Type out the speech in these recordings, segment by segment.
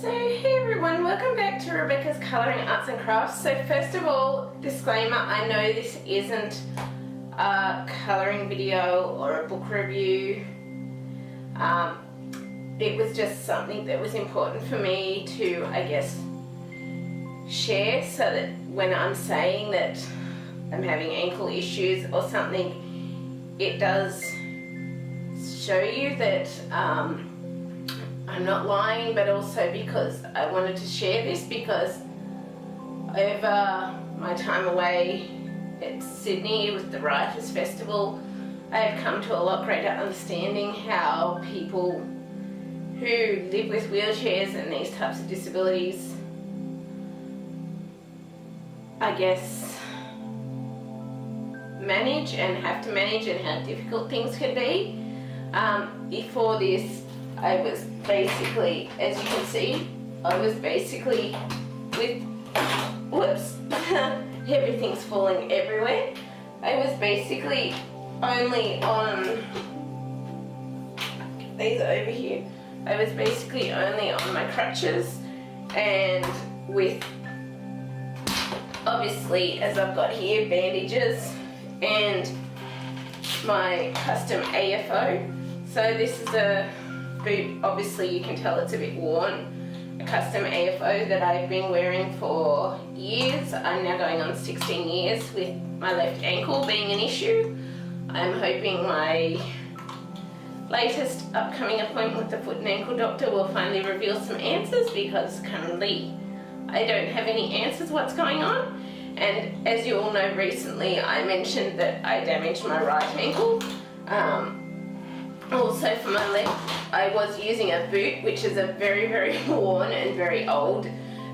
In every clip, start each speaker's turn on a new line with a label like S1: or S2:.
S1: So hey everyone, welcome back to Rebecca's Colouring Arts and Crafts. So first of all, disclaimer, I know this isn't a colouring video or a book review. It was just something that was important for me to, I guess, share, so that when I'm saying that I'm having ankle issues or something, it does show you that I'm not lying, but also because I wanted to share this, because over my time away at Sydney with the Writers' Festival, I have come to a lot greater understanding how people who live with wheelchairs and these types of disabilities, I guess, manage and have to manage, and how difficult things can be. Before this, I was basically, as you can see, I was basically with, whoops, everything's falling everywhere. I was basically only on, these are over here, I was basically only on my crutches, and with, obviously, as I've got here, bandages and my custom AFO. So this is a boot, obviously you can tell it's a bit worn, a custom AFO that I've been wearing for years. I'm now going on 16 years with my left ankle being an issue. I'm hoping my latest upcoming appointment with the foot and ankle doctor will finally reveal some answers, because currently I don't have any answers what's going on. And as you all know, recently I mentioned that I damaged my right ankle. Also for my left, I was using a boot, which is a very, very worn and very old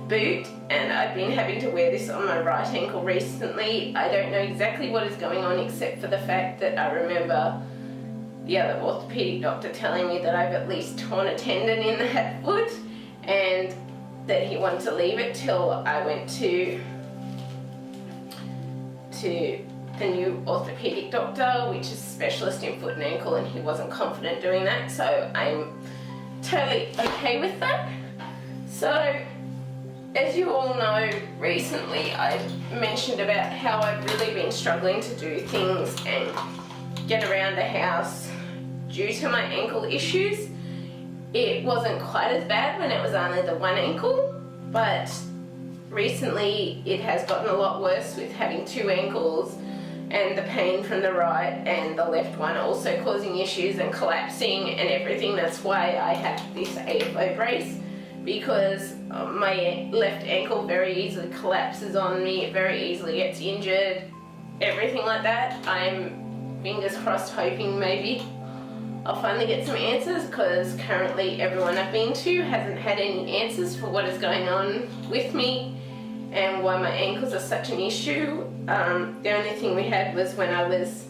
S1: boot, and I've been having to wear this on my right ankle recently. I don't know exactly what is going on, except for the fact that I remember the other orthopedic doctor telling me that I've at least torn a tendon in that foot, and that he wanted to leave it till I went to the new orthopedic doctor, which is a specialist in foot and ankle, and he wasn't confident doing that, so I'm totally okay with that. So as you all know, recently I've mentioned about how I've really been struggling to do things and get around the house due to my ankle issues. It wasn't quite as bad when it was only the one ankle, but recently it has gotten a lot worse with having two ankles, and the pain from the right and the left one also causing issues and collapsing and everything. That's why I have this AFO brace, because my left ankle very easily collapses on me, it very easily gets injured, everything like that. I'm fingers crossed hoping maybe I'll finally get some answers, because currently everyone I've been to hasn't had any answers for what is going on with me and why my ankles are such an issue. The only thing we had was when I was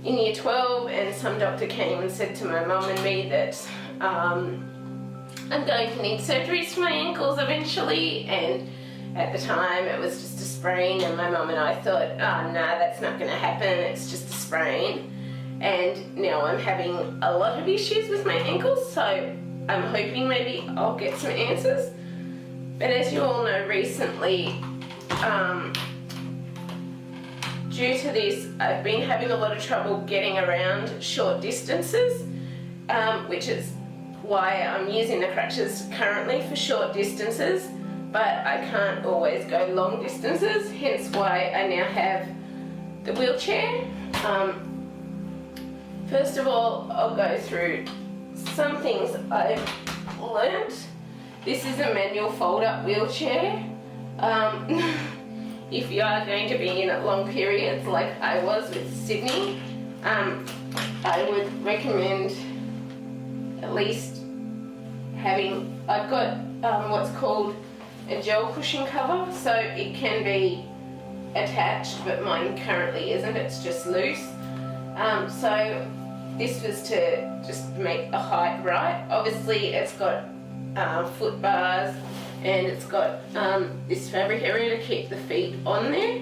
S1: in year 12, and some doctor came and said to my mum and me that I'm going to need surgeries for my ankles eventually, and at the time it was just a sprain, and my mum and I thought, oh no, that's not going to happen, it's just a sprain. And now I'm having a lot of issues with my ankles, so I'm hoping maybe I'll get some answers. But as you all know, recently, due to this, I've been having a lot of trouble getting around short distances, which is why I'm using the crutches currently for short distances, but I can't always go long distances, hence why I now have the wheelchair. First of all, I'll go through some things I've learnt. This is a manual fold-up wheelchair. If you are going to be in it long periods like I was with Sydney, I would recommend at least having, I've got what's called a gel cushion cover, so it can be attached, but mine currently isn't, it's just loose. So this was to just make the height right. Obviously it's got foot bars, and it's got this fabric area to keep the feet on there.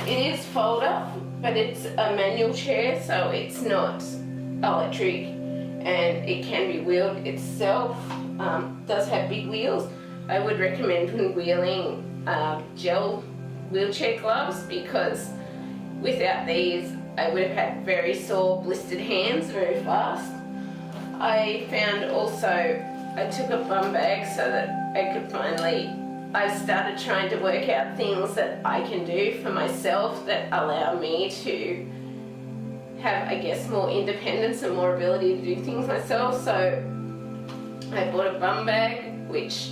S1: It is fold up, but it's a manual chair, so it's not electric, and it can be wheeled itself. Does have big wheels. I would recommend when wheeling gel wheelchair gloves, because without these I would have had very sore, blistered hands very fast. I found also I took a bum bag so that I could I've started trying to work out things that I can do for myself that allow me to have, I guess, more independence and more ability to do things myself. So I bought a bum bag, which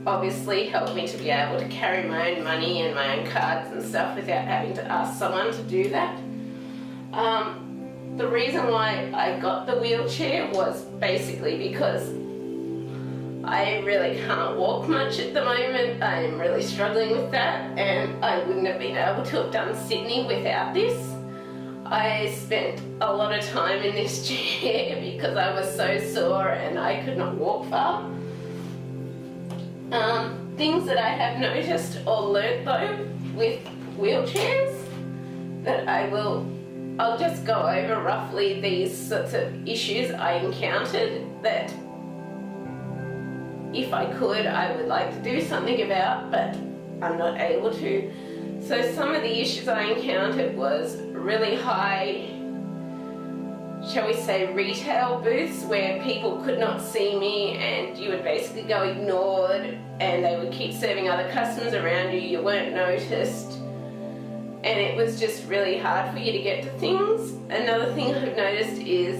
S1: obviously helped me to be able to carry my own money and my own cards and stuff without having to ask someone to do that. The reason why I got the wheelchair was basically because I really can't walk much at the moment. I'm really struggling with that, and I wouldn't have been able to have done Sydney without this. I spent a lot of time in this chair because I was so sore and I could not walk far. Things that I have noticed or learnt though with wheelchairs that I'll just go over roughly these sorts of issues I encountered that if I could, I would like to do something about, but I'm not able to. So some of the issues I encountered was really high, shall we say, retail booths where people could not see me and you would basically go ignored, and they would keep serving other customers around you, you weren't noticed, and it was just really hard for you to get to things. Another thing I've noticed is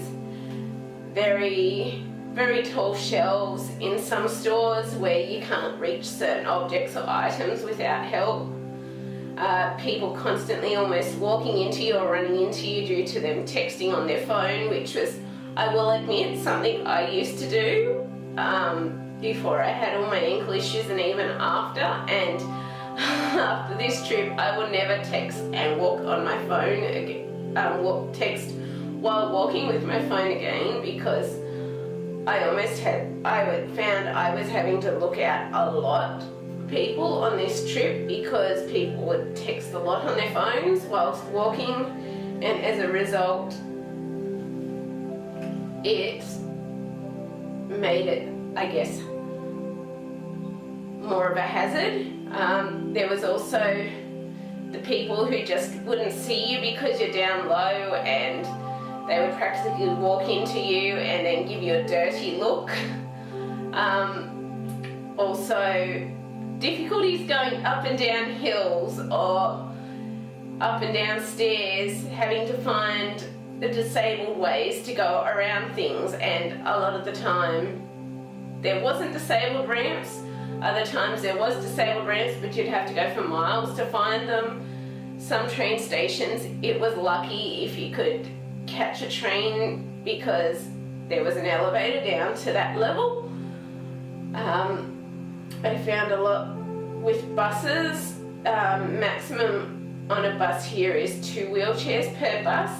S1: very, very tall shelves in some stores where you can't reach certain objects or items without help. People constantly almost walking into you or running into you due to them texting on their phone, which was, I will admit, something I used to do before I had all my ankle issues and even after. And after this trip, I will never text and walk on my phone again, text while walking with my phone again, because I found I was having to look out a lot people on this trip because people would text a lot on their phones whilst walking, and as a result it made it, I guess, more of a hazard. There was also the people who just wouldn't see you because you're down low, and they would practically walk into you and then give you a dirty look. Also, difficulties going up and down hills or up and down stairs, having to find the disabled ways to go around things, and a lot of the time there wasn't disabled ramps. Other times there was disabled ramps, but you'd have to go for miles to find them. Some train stations, it was lucky if you could catch a train because there was an elevator down to that level. I found a lot with buses. Maximum on a bus here is 2 wheelchairs per bus.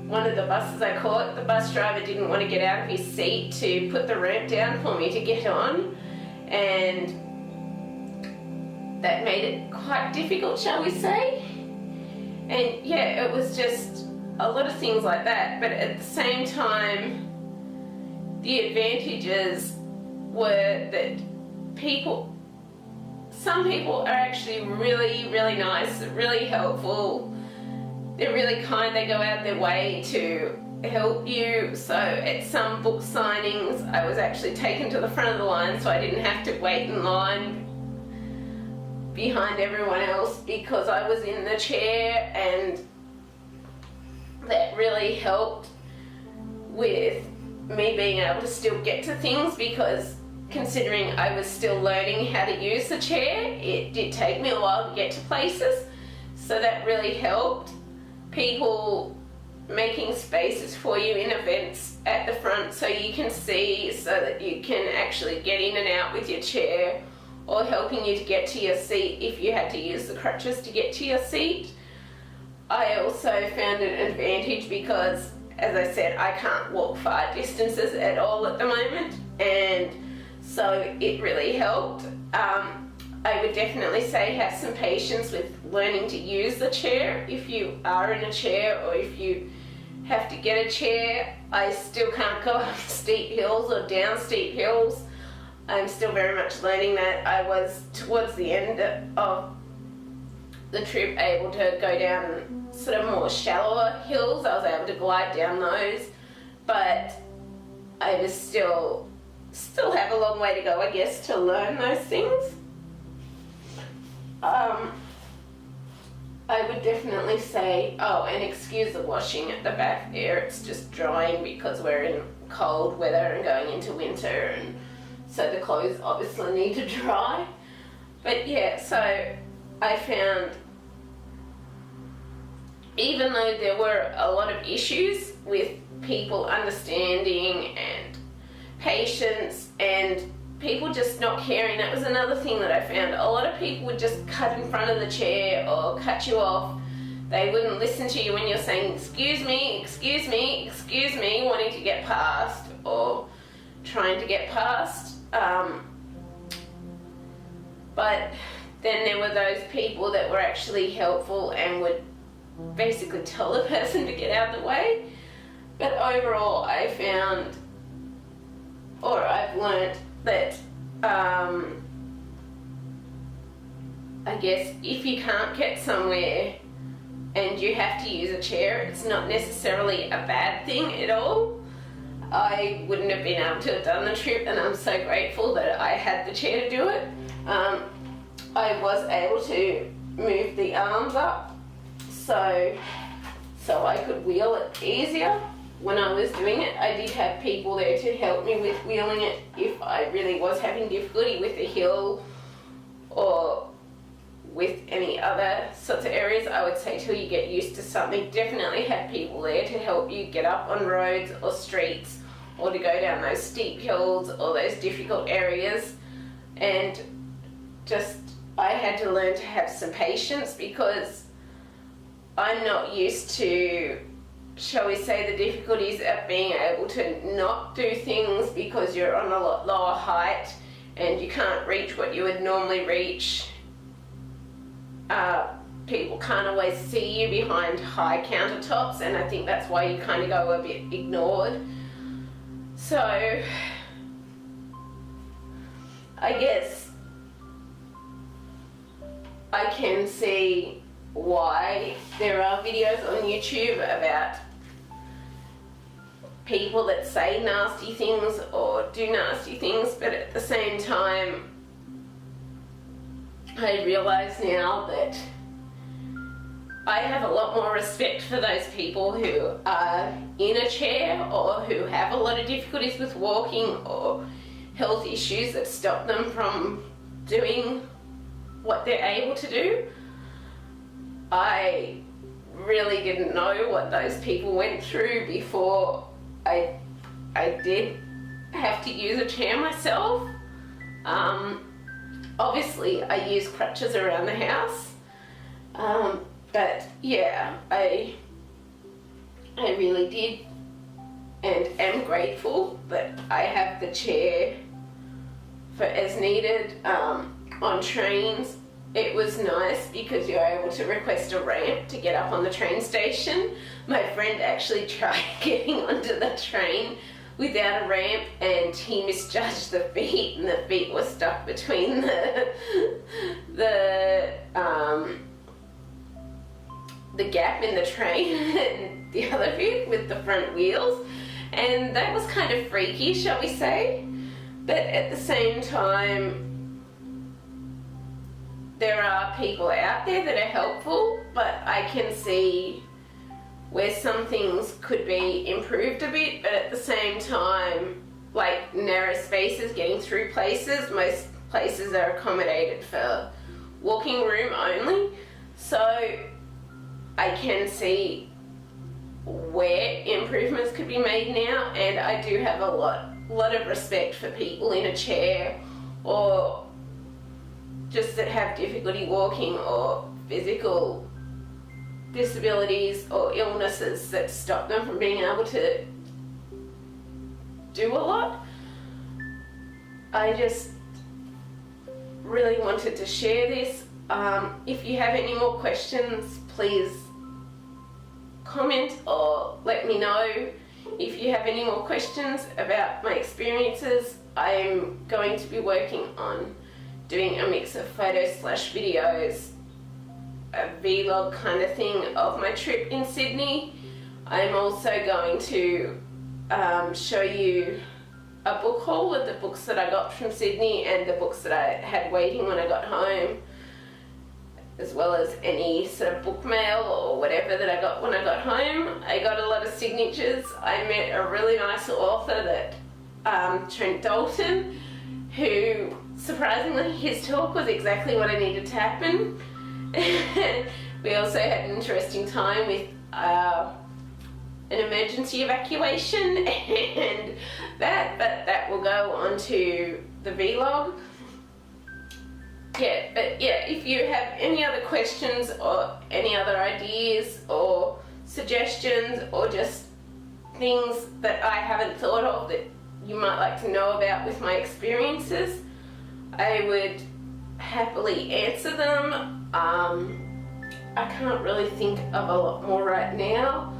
S1: One of the buses I caught, the bus driver didn't want to get out of his seat to put the ramp down for me to get on, and that made it quite difficult, shall we say. And yeah, it was just a lot of things like that, but at the same time the advantages were that some people are actually really, really nice, really helpful. They're really kind, they go out their way to help you. So at some book signings, I was actually taken to the front of the line so I didn't have to wait in line behind everyone else because I was in the chair, and that really helped with me being able to still get to things, because considering I was still learning how to use the chair, it did take me a while to get to places. So that really helped. People making spaces for you in events at the front so you can see, so that you can actually get in and out with your chair, or helping you to get to your seat if you had to use the crutches to get to your seat. I also found an advantage because, as I said, I can't walk far distances at all at the moment, and so it really helped. I would definitely say have some patience with learning to use the chair if you are in a chair, or if you have to get a chair. I still can't go up steep hills or down steep hills. I'm still very much learning that. I was, towards the end of the trip, able to go down sort of more shallower hills. I was able to glide down those, but I was still have a long way to go, I guess, to learn those things. I would definitely say, oh, and excuse the washing at the back there, it's just drying because we're in cold weather and going into winter, and so the clothes obviously need to dry. But yeah, so I found, even though there were a lot of issues with people understanding and patience and people just not caring, that was another thing that I found. A lot of people would just cut in front of the chair or cut you off. They wouldn't listen to you when you're saying, excuse me, excuse me, excuse me, wanting to get past or trying to get past. But then there were those people that were actually helpful and would basically tell the person to get out of the way. But overall, I found, or I've learnt, that I guess if you can't get somewhere and you have to use a chair, it's not necessarily a bad thing at all. I wouldn't have been able to have done the trip, and I'm so grateful that I had the chair to do it. I was able to move the arms up so I could wheel it easier. When I was doing it, I did have people there to help me with wheeling it if I really was having difficulty with the hill or with any other sorts of areas. I would say till you get used to something, definitely have people there to help you get up on roads or streets or to go down those steep hills or those difficult areas. And just, I had to learn to have some patience because I'm not used to, shall we say, the difficulties of being able to not do things because you're on a lot lower height and you can't reach what you would normally reach. People can't always see you behind high countertops, and I think that's why you kind of go a bit ignored. So I guess I can see why there are videos on YouTube about people that say nasty things or do nasty things, but at the same time I realise now that I have a lot more respect for those people who are in a chair or who have a lot of difficulties with walking or health issues that stop them from doing what they're able to do. I really didn't know what those people went through before I did have to use a chair myself. Obviously I use crutches around the house, but yeah, I really did and am grateful that I have the chair for as needed. On trains, it was nice because you're able to request a ramp to get up on the train station. My friend actually tried getting onto the train without a ramp and he misjudged the feet, and the feet were stuck between the gap in the train and the other bit with the front wheels, and that was kind of freaky, shall we say. But at the same time, there are people out there that are helpful, but I can see where some things could be improved a bit, but at the same time, like narrow spaces, getting through places, most places are accommodated for walking room only, so I can see where improvements could be made now, and I do have a lot of respect for people in a chair or just that have difficulty walking or physical disabilities or illnesses that stop them from being able to do a lot. I just really wanted to share this. If you have any more questions, please comment or let me know if you have any more questions about my experiences. I'm going to be working on doing a mix of photos/videos, a vlog kind of thing of my trip in Sydney. I'm also going to show you a book haul of the books that I got from Sydney and the books that I had waiting when I got home, as well as any sort of book mail or whatever that I got when I got home. I got a lot of signatures. I met a really nice author, that Trent Dalton, who surprisingly his talk was exactly what I needed to happen. We also had an interesting time with an emergency evacuation and that, but that will go onto the vlog. Yeah, but yeah, if you have any other questions or any other ideas or suggestions or just things that I haven't thought of that you might like to know about with my experiences, I would happily answer them. I can't really think of a lot more right now.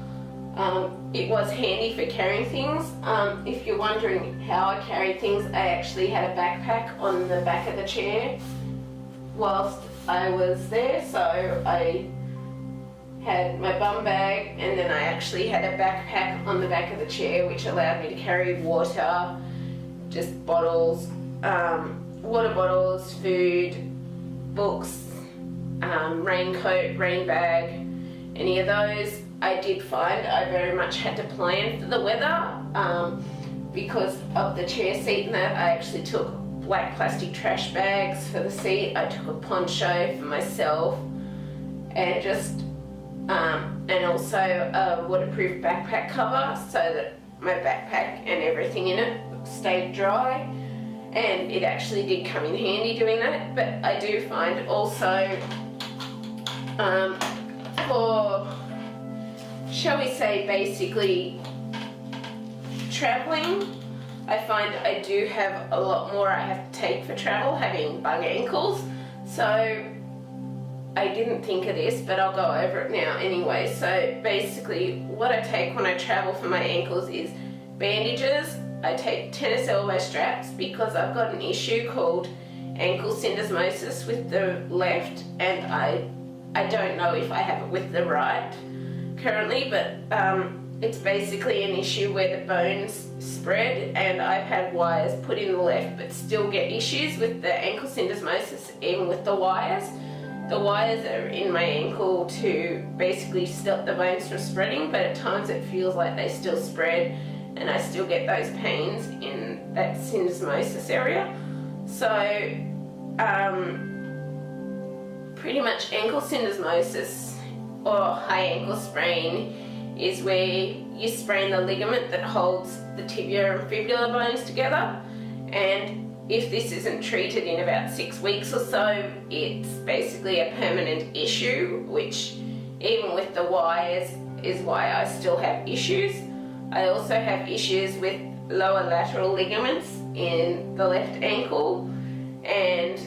S1: It was handy for carrying things. If you're wondering how I carried things, I actually had a backpack on the back of the chair whilst I was there. So I had my bum bag and then I actually had a backpack on the back of the chair, which allowed me to carry water, just bottles, water bottles, food, books, raincoat, rain bag, any of those. I did find I very much had to plan for the weather because of the chair seat and that. I actually took black plastic trash bags for the seat. I took a poncho for myself and just and also a waterproof backpack cover so that my backpack and everything in it stayed dry, and it actually did come in handy doing that. But I do find also for, shall we say, basically traveling, I find I do have a lot more I have to take for travel, having bung ankles. So I didn't think of this, but I'll go over it now anyway. So basically what I take when I travel for my ankles is bandages. I take tennis elbow straps because I've got an issue called ankle syndesmosis with the left, and I don't know if I have it with the right currently, but it's basically an issue where the bones spread, and I've had wires put in the left but still get issues with the ankle syndesmosis even with the wires. The wires are in my ankle to basically stop the bones from spreading, but at times it feels like they still spread and I still get those pains in that syndesmosis area. So pretty much ankle syndesmosis or high ankle sprain is where you sprain the ligament that holds the tibia and fibula bones together, and if this isn't treated in about 6 weeks or so, it's basically a permanent issue, which even with the wires is why I still have issues. I also have issues with lower lateral ligaments in the left ankle, and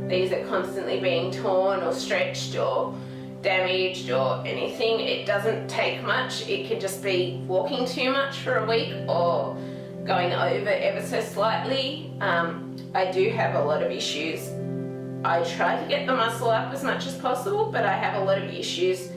S1: these are constantly being torn or stretched or damaged or anything. It doesn't take much. It could just be walking too much for a week or going over ever so slightly. I do have a lot of issues. I try to get the muscle up as much as possible, but I have a lot of issues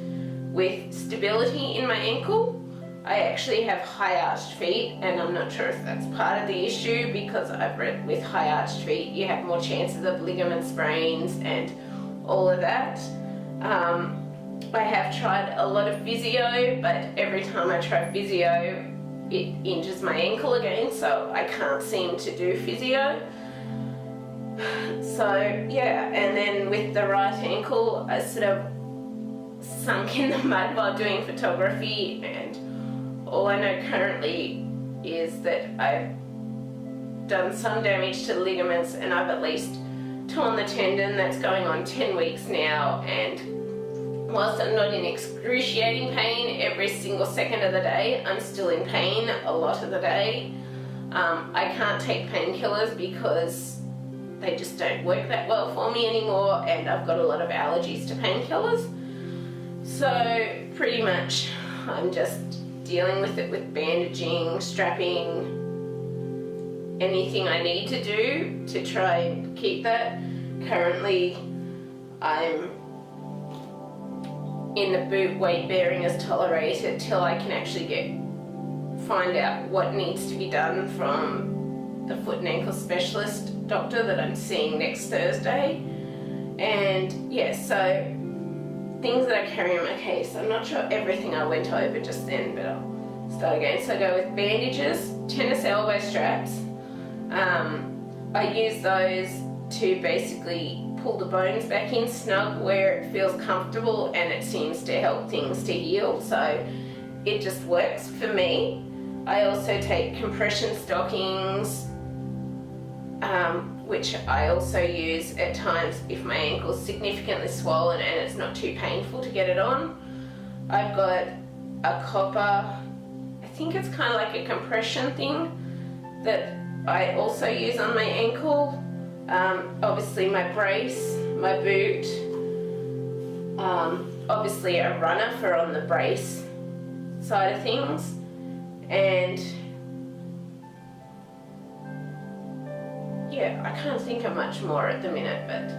S1: with stability in my ankle. I actually have high arched feet, and I'm not sure if that's part of the issue, because I've read with high arched feet you have more chances of ligament sprains and all of that. I have tried a lot of physio, but every time I try physio it injures my ankle again, so I can't seem to do physio. So yeah, and then with the right ankle I sort of sunk in the mud while doing photography, and all I know currently is that I've done some damage to the ligaments and I've at least torn the tendon. That's going on 10 weeks now, and whilst I'm not in excruciating pain every single second of the day, I'm still in pain a lot of the day. I can't take painkillers because they just don't work that well for me anymore, and I've got a lot of allergies to painkillers. So pretty much I'm just dealing with it with bandaging, strapping, anything I need to do to try and keep that. Currently I'm in the boot, weight bearing is tolerated till I can actually find out what needs to be done from the foot and ankle specialist doctor that I'm seeing next Thursday. And yeah, so things that I carry in my case, I'm not sure everything I went over just then, but I'll start again. So I go with bandages, tennis elbow straps. I use those to basically pull the bones back in snug where it feels comfortable, and it seems to help things to heal, so it just works for me. I also take compression stockings, which I also use at times if my ankle's significantly swollen and it's not too painful to get it on. I've got a copper, I think it's kind of like a compression thing that I also use on my ankle. Obviously my brace, my boot, obviously a runner for on the brace side of things, and yeah, I can't think of much more at the minute, but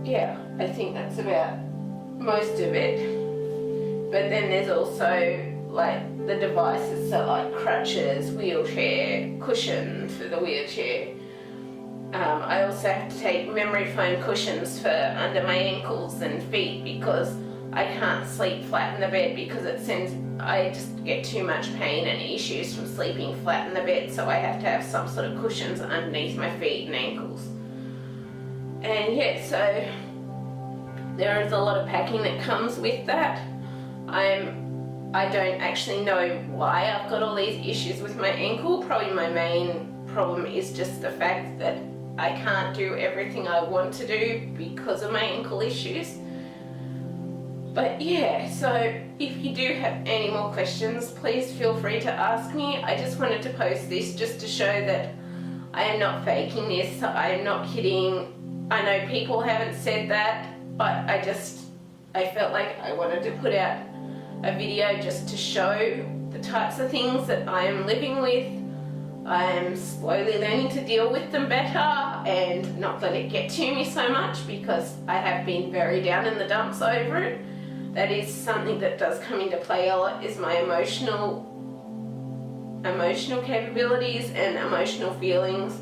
S1: yeah, I think that's about most of it. But then there's also like the devices, so like crutches, wheelchair, cushion for the wheelchair. I also have to take memory foam cushions for under my ankles and feet because I can't sleep flat in the bed because I just get too much pain and issues from sleeping flat in the bed, so I have to have some sort of cushions underneath my feet and ankles. And yeah, so there is a lot of packing that comes with that. I don't actually know why I've got all these issues with my ankle. Probably my main problem is just the fact that I can't do everything I want to do because of my ankle issues. But yeah, so if you do have any more questions, please feel free to ask me. I just wanted to post this just to show that I am not faking this, I am not kidding. I know people haven't said that, but I felt like I wanted to put out a video just to show the types of things that I am living with. I am slowly learning to deal with them better and not let it get to me so much, because I have been very down in the dumps over it. That is something that does come into play a lot, is my emotional capabilities and emotional feelings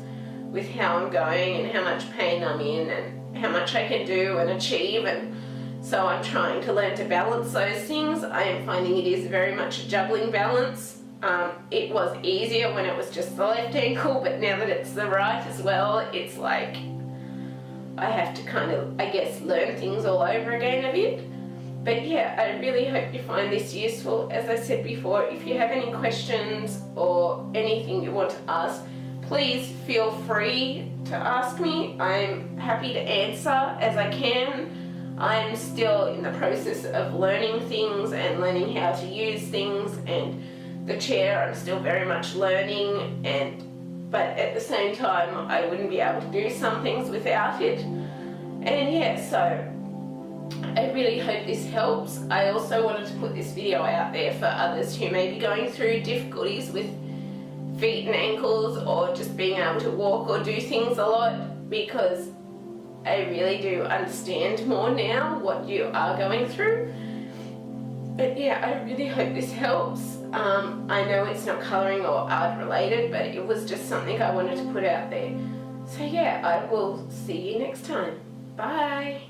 S1: with how I'm going and how much pain I'm in and how much I can do and achieve, and so I'm trying to learn to balance those things. I am finding it is very much a juggling balance. It was easier when it was just the left ankle, but now that it's the right as well, it's like I have to kind of, I guess, learn things all over again a bit. But yeah, I really hope you find this useful. As I said before, if you have any questions or anything you want to ask, please feel free to ask me. I'm happy to answer as I can. I'm still in the process of learning things and learning how to use things, and the chair I'm still very much learning, but at the same time I wouldn't be able to do some things without it. And yeah, so I really hope this helps. I also wanted to put this video out there for others who may be going through difficulties with feet and ankles, or just being able to walk or do things a lot, because I really do understand more now what you are going through. But yeah, I really hope this helps. I know it's not colouring or art related, but it was just something I wanted to put out there. So yeah, I will see you next time. Bye.